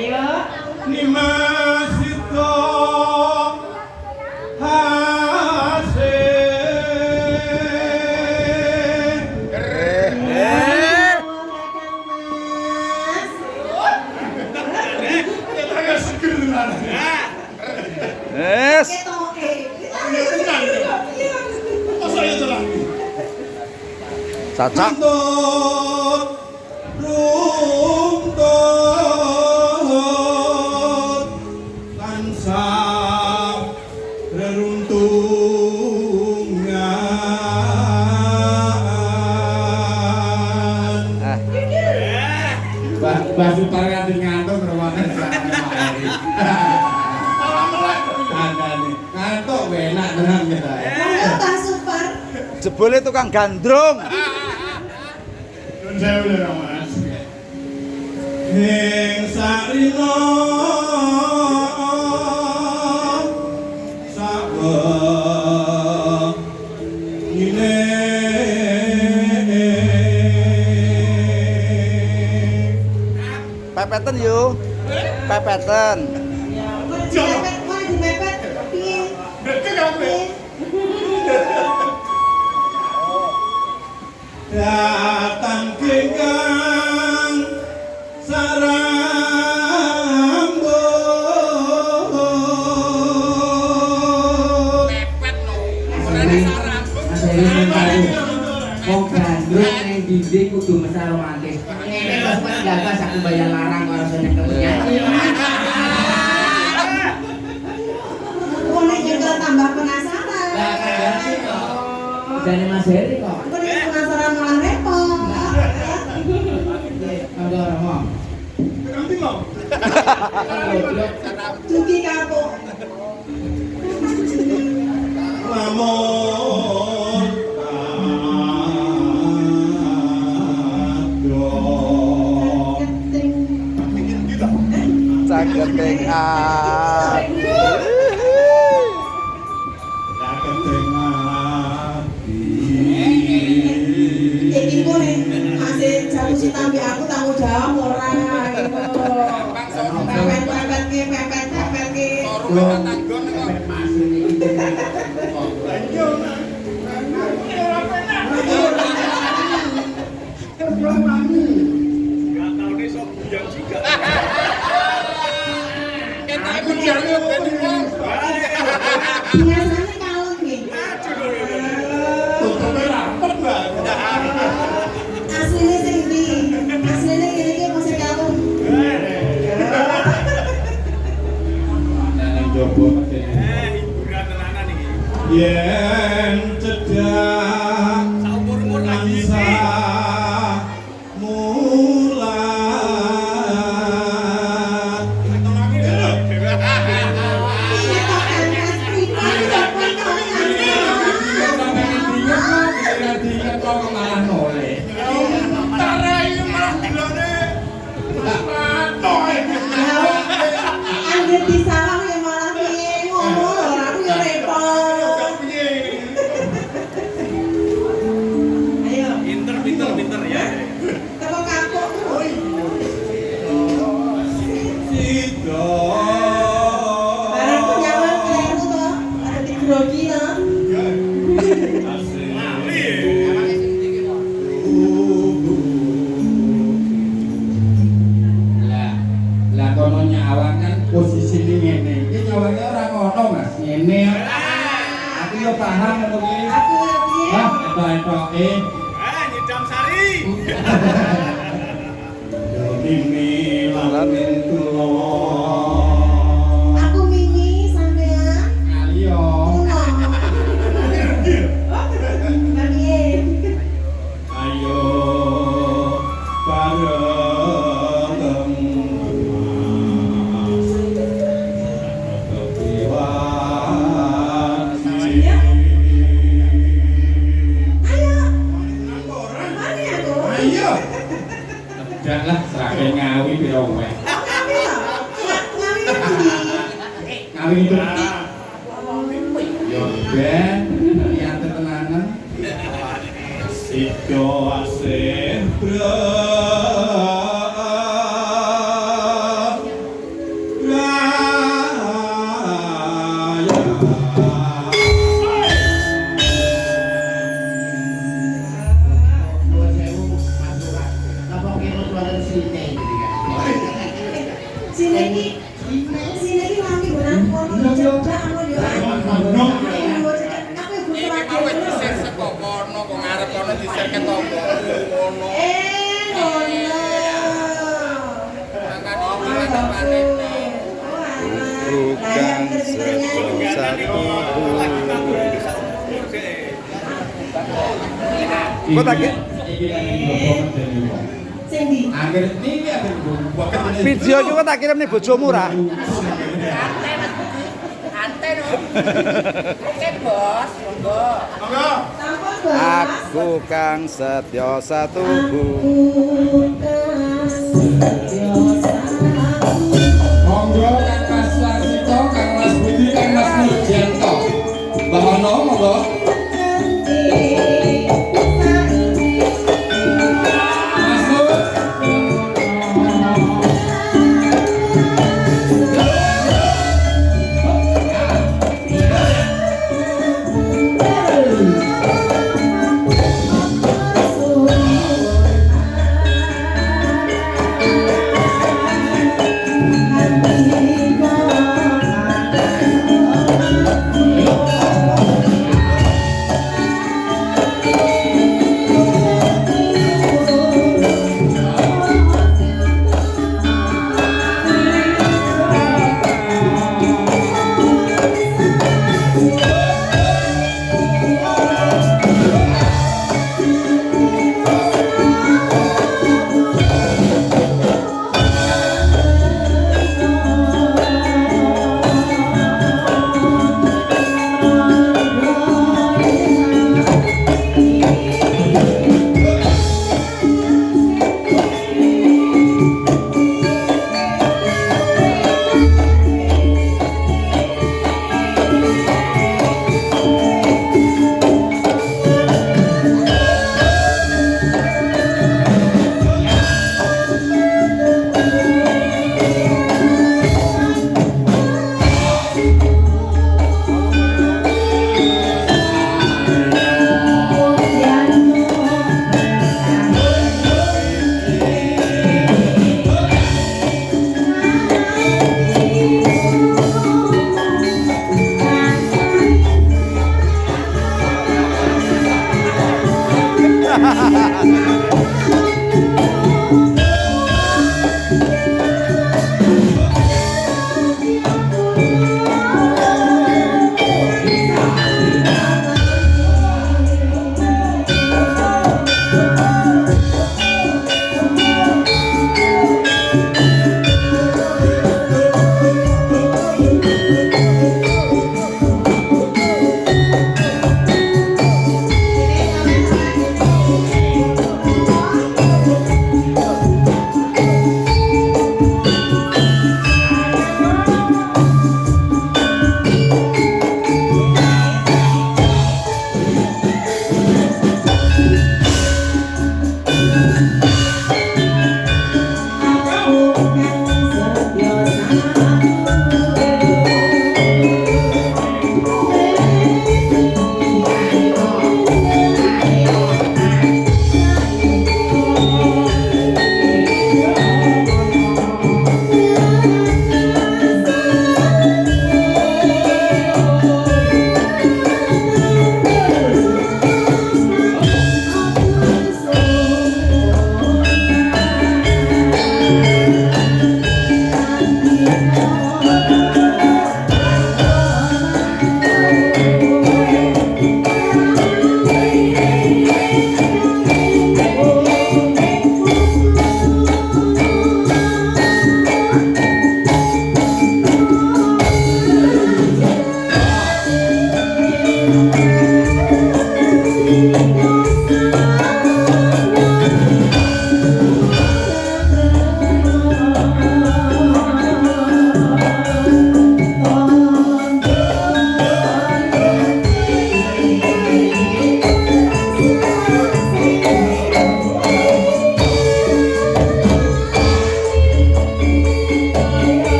Ayo. Nimasito Cacak. Runtut tansah reruntungan. Mbah Supar nganti ngantuk rumahan sarane Pak Eri. Ngantuk enak tenan kita. Mbah Supar. Jebule tukang gandrung. Nun sewu lho Mas. Ing sarina ini Pepeten yuk. Pepeten. Mana dimepet? Piye? Breke aku. Datang kengkang sarambut Pepet no. Orane sarap. Mas Eri mencari wong gandrung ning dinding kudu mesra romantis. Ngene Mas Supar gagas aku bayar larang karo seneng penyanyi. Wong nek juga tambah penasaran. Lah kan kok. Jane Mas Eri kok. Kok nek penasaran malah repot. Monggo Romo. Nanti mau Dugi kapuk. lamun Cageting Iki ku nek masih jatuh cinta ambek aku tanggung jawab ora gitu. Pepet ki. Biasanya kalem nggih. Asline sing ndi? Asline ngene iki masih kalem. yen cedak saumur-umur lagi tansah mulat Anggere disalah ya malah piye ngomong ora aku ya repot. Ayo, pinter ya. teko kapuk. sida Barang penyawan kleru to, ada digrogi to. Lah kono nyawang kan posisine ngene. Iki nyawange ora ngono Mas, ngene. Aku yo paham ngono kuwi. Aku ya piye? Hah, entok-entoke. Nyidam sari. mimi lamin kula Aku mimi sampean. Kaliyo. ayo bareng Ayo. Janganlah serake ngawi piro wae. Ngawi itu. Yo ben, lihat tenanan. Sida asih iki sini iki lami bonan kono jebak anu yo. Aku ibu Iki mau wis disir saka kono kok ngarep kono disir ketonggo. Ngono. ngono. Bukan sedosa tubuh. Kok tak ki- Sing ndi? Akhir niki akhir bukan video iki kok tak kirim nih bojomu ra? Ante no. Oke bos, monggo. Sampun, Bos. Aku kang setya satubu. Monggo Kang Mas Larsito, Kang Mas Budi, Kang Mas Nurjanto. Mbah Ono monggo. Mas Nur.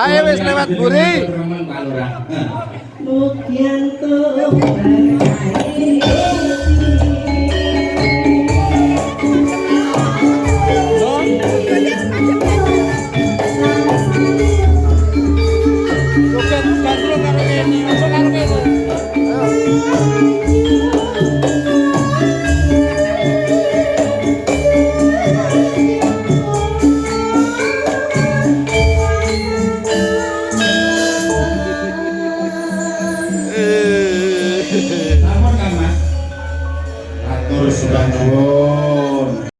Ayo wis lewat buri. Remen Pak Lurah. Mugian tuh Atur sudah